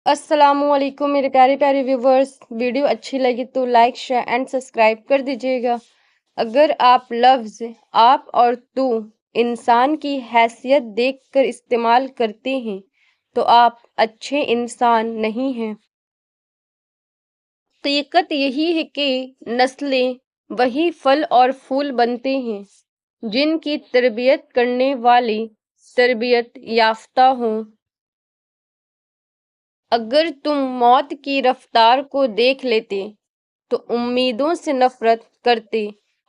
السلام علیکم میرے پیارے پیارے ویورز، ویڈیو اچھی لگی تو لائک شیئر اینڈ سبسکرائب کر دیجیے گا۔ اگر آپ لفظ آپ اور تو انسان کی حیثیت دیکھ کر استعمال کرتے ہیں تو آپ اچھے انسان نہیں ہیں۔ حقیقت یہی ہے کہ نسلیں وہی پھل اور پھول بنتے ہیں جن کی تربیت کرنے والی تربیت یافتہ ہوں۔ اگر تم موت کی رفتار کو دیکھ لیتے تو امیدوں سے نفرت کرتے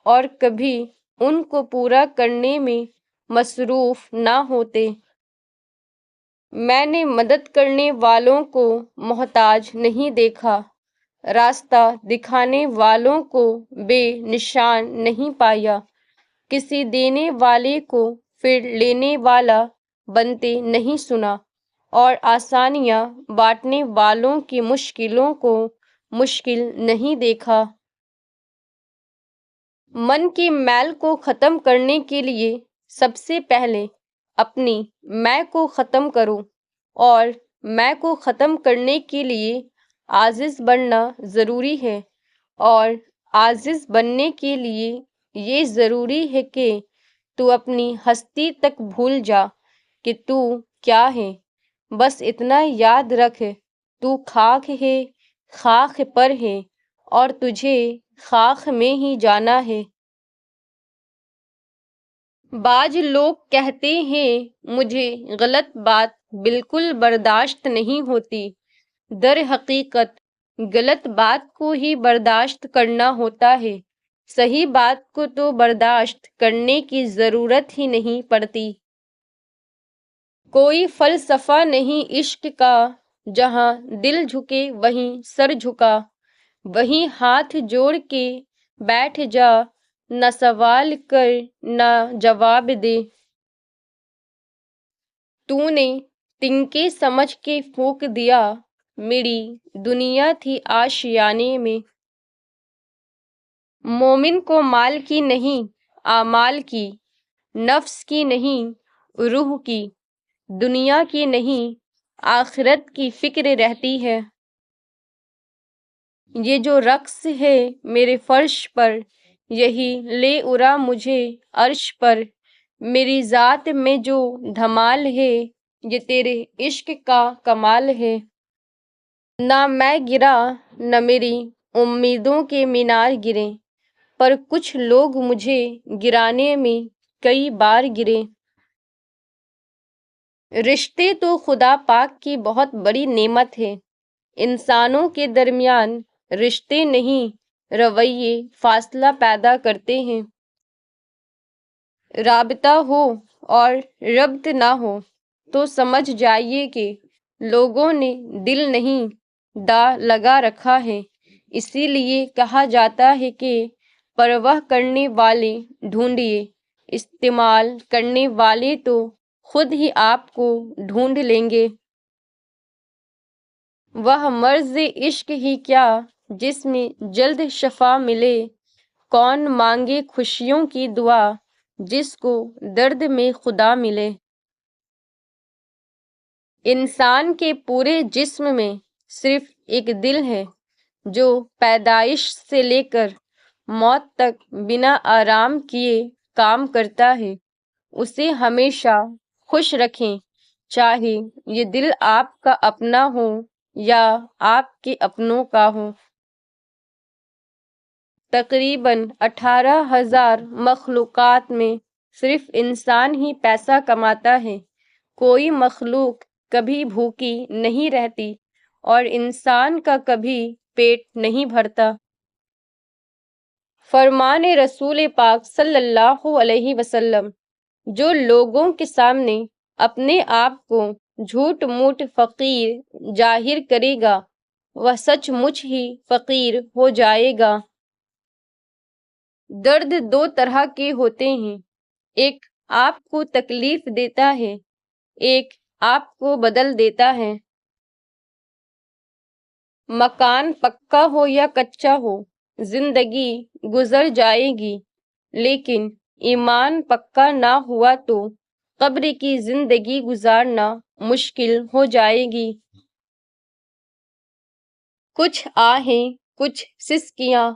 اور کبھی ان کو پورا کرنے میں مصروف نہ ہوتے۔ میں نے مدد کرنے والوں کو محتاج نہیں دیکھا، راستہ دکھانے والوں کو بے نشان نہیں پایا، کسی دینے والے کو پھر لینے والا بنتے نہیں سنا، اور آسانیاں بانٹنے والوں کی مشکلوں کو مشکل نہیں دیکھا۔ من کے میل کو ختم کرنے کے لیے سب سے پہلے اپنی میں کو ختم کرو، اور میں کو ختم کرنے کے لیے عاجز بننا ضروری ہے، اور عاجز بننے کے لیے یہ ضروری ہے کہ تو اپنی ہستی تک بھول جا کہ تو کیا ہے۔ بس اتنا یاد رکھ، تو خاک ہے، خاک پر ہے، اور تجھے خاک میں ہی جانا ہے۔ بعض لوگ کہتے ہیں مجھے غلط بات بالکل برداشت نہیں ہوتی۔ در حقیقت غلط بات کو ہی برداشت کرنا ہوتا ہے، صحیح بات کو تو برداشت کرنے کی ضرورت ہی نہیں پڑتی۔ کوئی فلسفہ نہیں عشق کا، جہاں دل جھکے وہیں سر جھکا، وہیں ہاتھ جوڑ کے بیٹھ جا، نہ سوال کر نہ جواب دے۔ تو نے تنکے سمجھ کے پھونک دیا، میری دنیا تھی آشیانے میں۔ مومن کو مال کی نہیں اعمال کی، نفس کی نہیں روح کی، دنیا کی نہیں آخرت کی فکر رہتی ہے۔ یہ جو رقص ہے میرے فرش پر، یہی لے اڑا مجھے عرش پر۔ میری ذات میں جو دھمال ہے، یہ تیرے عشق کا کمال ہے۔ نہ میں گرا نہ میری امیدوں کے مینار گرے، پر کچھ لوگ مجھے گرانے میں کئی بار گرے۔ رشتے تو خدا پاک کی بہت بڑی نعمت ہے۔ انسانوں کے درمیان رشتے نہیں رویے فاصلہ پیدا کرتے ہیں۔ رابطہ ہو اور ربط نہ ہو تو سمجھ جائیے کہ لوگوں نے دل نہیں دا لگا رکھا ہے۔ اسی لیے کہا جاتا ہے کہ پرواہ کرنے والے ڈھونڈیے، استعمال کرنے والے تو خود ہی آپ کو ڈھونڈ لیں گے۔ وہ مرض عشق ہی کیا جس میں جلد شفا ملے، کون مانگے خوشیوں کی دعا جس کو درد میں خدا ملے۔ انسان کے پورے جسم میں صرف ایک دل ہے جو پیدائش سے لے کر موت تک بنا آرام کیے کام کرتا ہے۔ اسے ہمیشہ خوش رکھیں، چاہے یہ دل آپ کا اپنا ہو یا آپ کے اپنوں کا ہو۔ تقریباً 18,000 مخلوقات میں صرف انسان ہی پیسہ کماتا ہے۔ کوئی مخلوق کبھی بھوکی نہیں رہتی اور انسان کا کبھی پیٹ نہیں بھرتا۔ فرمان رسول پاک صلی اللہ علیہ وسلم، جو لوگوں کے سامنے اپنے آپ کو جھوٹ موٹ فقیر ظاہر کرے گا، وہ سچ مچ ہی فقیر ہو جائے گا۔ درد دو طرح کے ہوتے ہیں، ایک آپ کو تکلیف دیتا ہے، ایک آپ کو بدل دیتا ہے۔ مکان پکا ہو یا کچا ہو، زندگی گزر جائے گی، لیکن ایمان پکا نہ ہوا تو قبر کی زندگی گزارنا مشکل ہو جائے گی۔ کچھ آہیں، کچھ سسکیاں،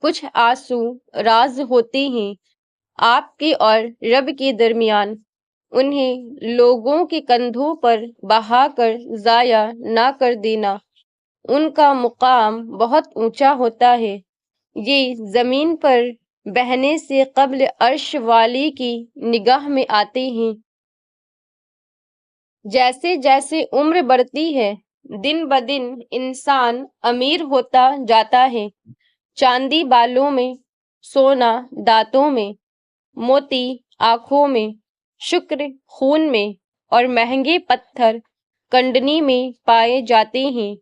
کچھ آنسو راز ہوتے ہیں آپ کے اور رب کے درمیان. انہیں لوگوں کے کندھوں پر بہا کر ضائع نہ کر دینا. ان کا مقام بہت اونچا ہوتا ہے. یہ زمین پر بہنے سے قبل عرش والی کی نگاہ میں آتے ہیں. جیسے جیسے عمر بڑھتی ہے دن بدن انسان امیر ہوتا جاتا ہے. چاندی بالوں میں، سونا دانتوں میں، موتی آنکھوں میں، شکر خون میں اور مہنگے پتھر کنڈنی میں پائے جاتے ہیں.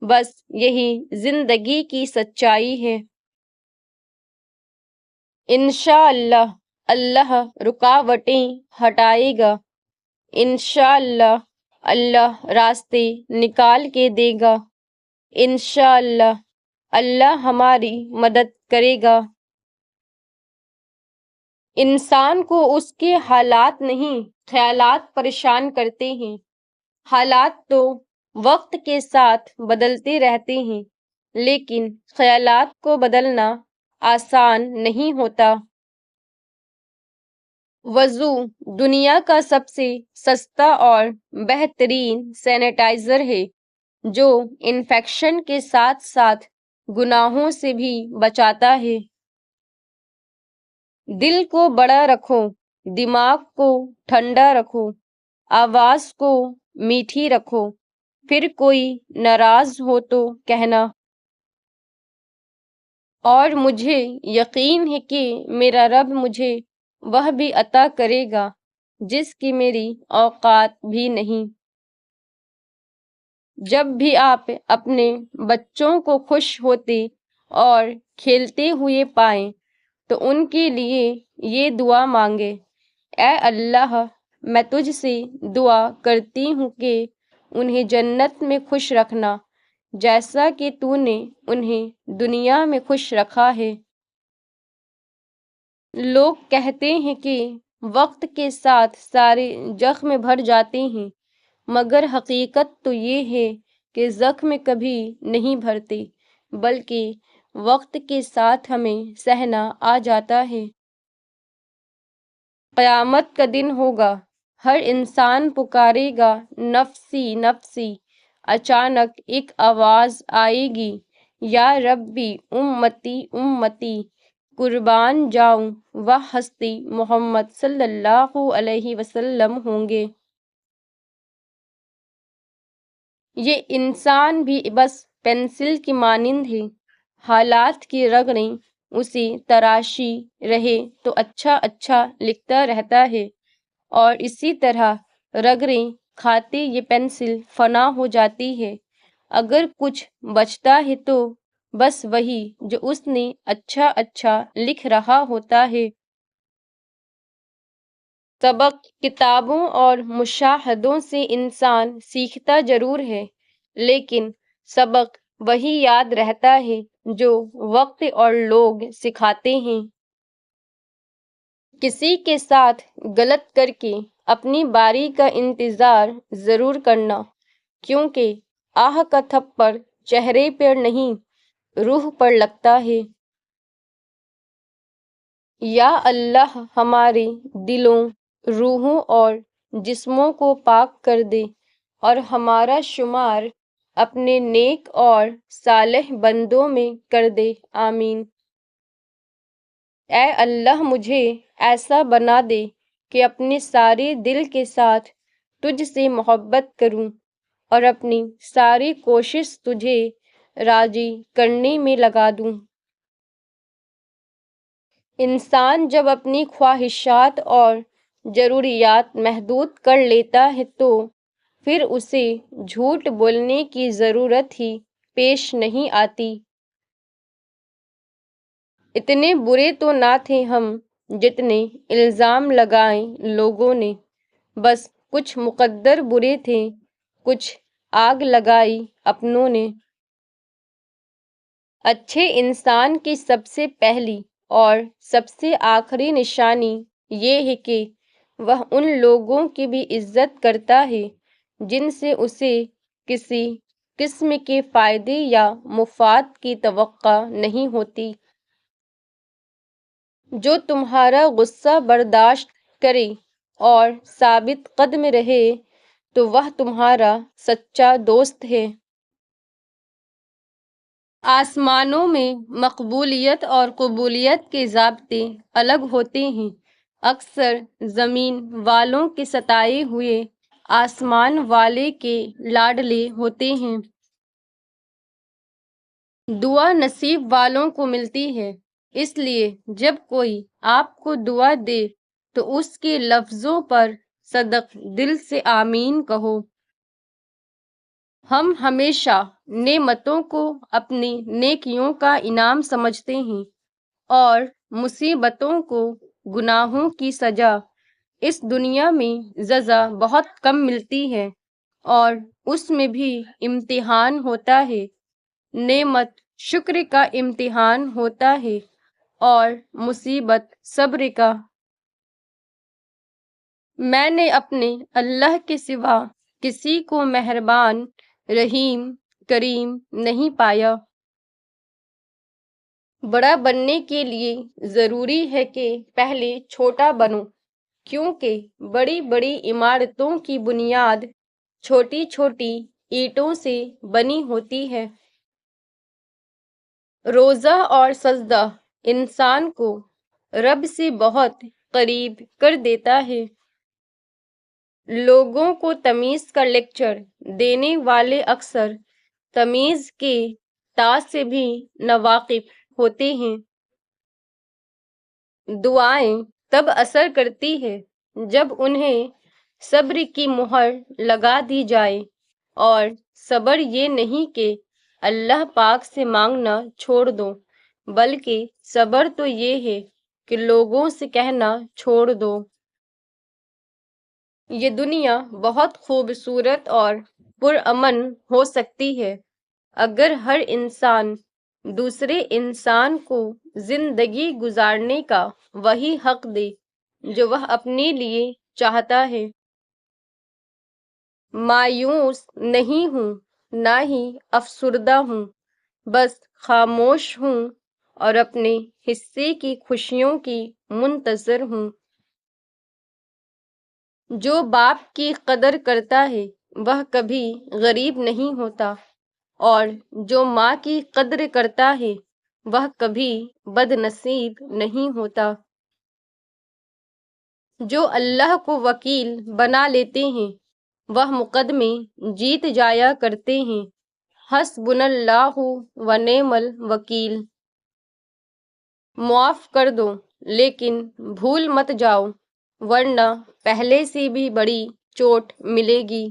بس یہی زندگی کی سچائی ہے. انشاءاللہ اللہ رکاوٹیں ہٹائے گا. انشاءاللہ اللہ راستے نکال کے دے گا. انشاءاللہ اللہ ہماری مدد کرے گا. انسان کو اس کے حالات نہیں خیالات پریشان کرتے ہیں. حالات تو وقت کے ساتھ بدلتے رہتے ہیں لیکن خیالات کو بدلنا آسان نہیں ہوتا. وضو دنیا کا سب سے سستا اور بہترین سینیٹائزر ہے جو انفیکشن کے ساتھ ساتھ گناہوں سے بھی بچاتا ہے. دل کو بڑا رکھو، دماغ کو ٹھنڈا رکھو، آواز کو میٹھی رکھو، پھر کوئی ناراض ہو تو کہنا. اور مجھے یقین ہے کہ میرا رب مجھے وہ بھی عطا کرے گا جس کی میری اوقات بھی نہیں. جب بھی آپ اپنے بچوں کو خوش ہوتے اور کھیلتے ہوئے پائیں تو ان کے لیے یہ دعا مانگے: اے اللہ، میں تجھ سے دعا کرتی ہوں کہ انہیں جنت میں خوش رکھنا جیسا کہ تو نے انہیں دنیا میں خوش رکھا ہے. لوگ کہتے ہیں کہ وقت کے ساتھ سارے زخم بھر جاتے ہیں مگر حقیقت تو یہ ہے کہ زخم کبھی نہیں بھرتے بلکہ وقت کے ساتھ ہمیں سہنا آ جاتا ہے. قیامت کا دن ہوگا، ہر انسان پکارے گا نفسی نفسی. اچانک ایک آواز آئے گی: یا ربی امتی امتی. قربان جاؤں وہ ہستی محمد صلی اللہ علیہ وسلم ہوں گے. یہ انسان بھی بس پینسل کی مانند ہے. حالات کی رگڑیں اسے تراشی رہے تو اچھا اچھا لکھتا رہتا ہے اور اسی طرح رگڑیں کھاتے یہ پینسل فنا ہو جاتی ہے. اگر کچھ بچتا ہے تو بس وہی جو اس نے اچھا اچھا لکھ رہا ہوتا ہے. سبق کتابوں اور مشاہدوں سے انسان سیکھتا ضرور ہے لیکن سبق وہی یاد رہتا ہے جو وقت اور لوگ سکھاتے ہیں. کسی کے ساتھ غلط کر کے اپنی باری کا انتظار ضرور کرنا کیونکہ آہ کا تھپڑ چہرے پر نہیں روح پر لگتا ہے. یا اللہ ہمارے دلوں، روحوں اور جسموں کو پاک کر دے اور ہمارا شمار اپنے نیک اور صالح بندوں میں کر دے. آمین. اے اللہ مجھے ایسا بنا دے کہ اپنے سارے دل کے ساتھ تجھ سے محبت کروں اور اپنی ساری کوشش تجھے راضی کرنے میں لگا دوں. انسان جب اپنی خواہشات اور ضروریات محدود کر لیتا ہے تو پھر اسے جھوٹ بولنے کی ضرورت ہی پیش نہیں آتی. اتنے برے تو نہ تھے ہم جتنے الزام لگائے لوگوں نے، بس کچھ مقدر برے تھے، کچھ آگ لگائی اپنوں نے. اچھے انسان کی سب سے پہلی اور سب سے آخری نشانی یہ ہے کہ وہ ان لوگوں کی بھی عزت کرتا ہے جن سے اسے کسی قسم کے فائدے یا مفاد کی توقع نہیں ہوتی۔ جو تمہارا غصہ برداشت کرے اور ثابت قدم رہے تو وہ تمہارا سچا دوست ہے۔ آسمانوں میں مقبولیت اور قبولیت کے ضابطے الگ ہوتے ہیں۔ اکثر زمین والوں کے ستائے ہوئے آسمان والے کے لاڈلے ہوتے ہیں۔ دعا نصیب والوں کو ملتی ہے، اس لیے جب کوئی آپ کو دعا دے تو اس کے لفظوں پر صدق دل سے آمین کہو۔ ہم ہمیشہ نعمتوں کو اپنی نیکیوں کا انعام سمجھتے ہیں اور مصیبتوں کو گناہوں کی سزا۔ اس دنیا میں جزا بہت کم ملتی ہے اور اس میں بھی امتحان ہوتا ہے۔ نعمت شکر کا امتحان ہوتا ہے اور مصیبت صبر کا۔ میں نے اپنے اللہ کے سوا کسی کو مہربان، رحیم، کریم نہیں پایا۔ بڑا بننے کے لیے ضروری ہے کہ پہلے چھوٹا بنو، کیونکہ بڑی بڑی عمارتوں کی بنیاد چھوٹی چھوٹی اینٹوں سے بنی ہوتی ہے۔ روزہ اور سجدہ انسان کو رب سے بہت قریب کر دیتا ہے۔ لوگوں کو تمیز کا لیکچر دینے والے اکثر تمیز کے تاج سے بھی ناواقف ہوتے ہیں۔ دعائیں تب اثر کرتی ہے جب انہیں صبر کی مہر لگا دی جائے، اور صبر یہ نہیں کہ اللہ پاک سے مانگنا چھوڑ دو، بلکہ صبر تو یہ ہے کہ لوگوں سے کہنا چھوڑ دو۔ یہ دنیا بہت خوبصورت اور پرامن ہو سکتی ہے اگر ہر انسان دوسرے انسان کو زندگی گزارنے کا وہی حق دے جو وہ اپنے لیے چاہتا ہے۔ مایوس نہیں ہوں، نہ ہی افسردہ ہوں، بس خاموش ہوں اور اپنے حصے کی خوشیوں کی منتظر ہوں۔ جو باپ کی قدر کرتا ہے وہ کبھی غریب نہیں ہوتا، اور جو ماں کی قدر کرتا ہے وہ کبھی بد نصیب نہیں ہوتا۔ جو اللہ کو وکیل بنا لیتے ہیں وہ مقدمے جیت جایا کرتے ہیں۔ حسبنا اللہ و نعم الوکیل۔ معاف کر دو لیکن بھول مت جاؤ، ورنہ پہلے سے بھی بڑی چوٹ ملے گی۔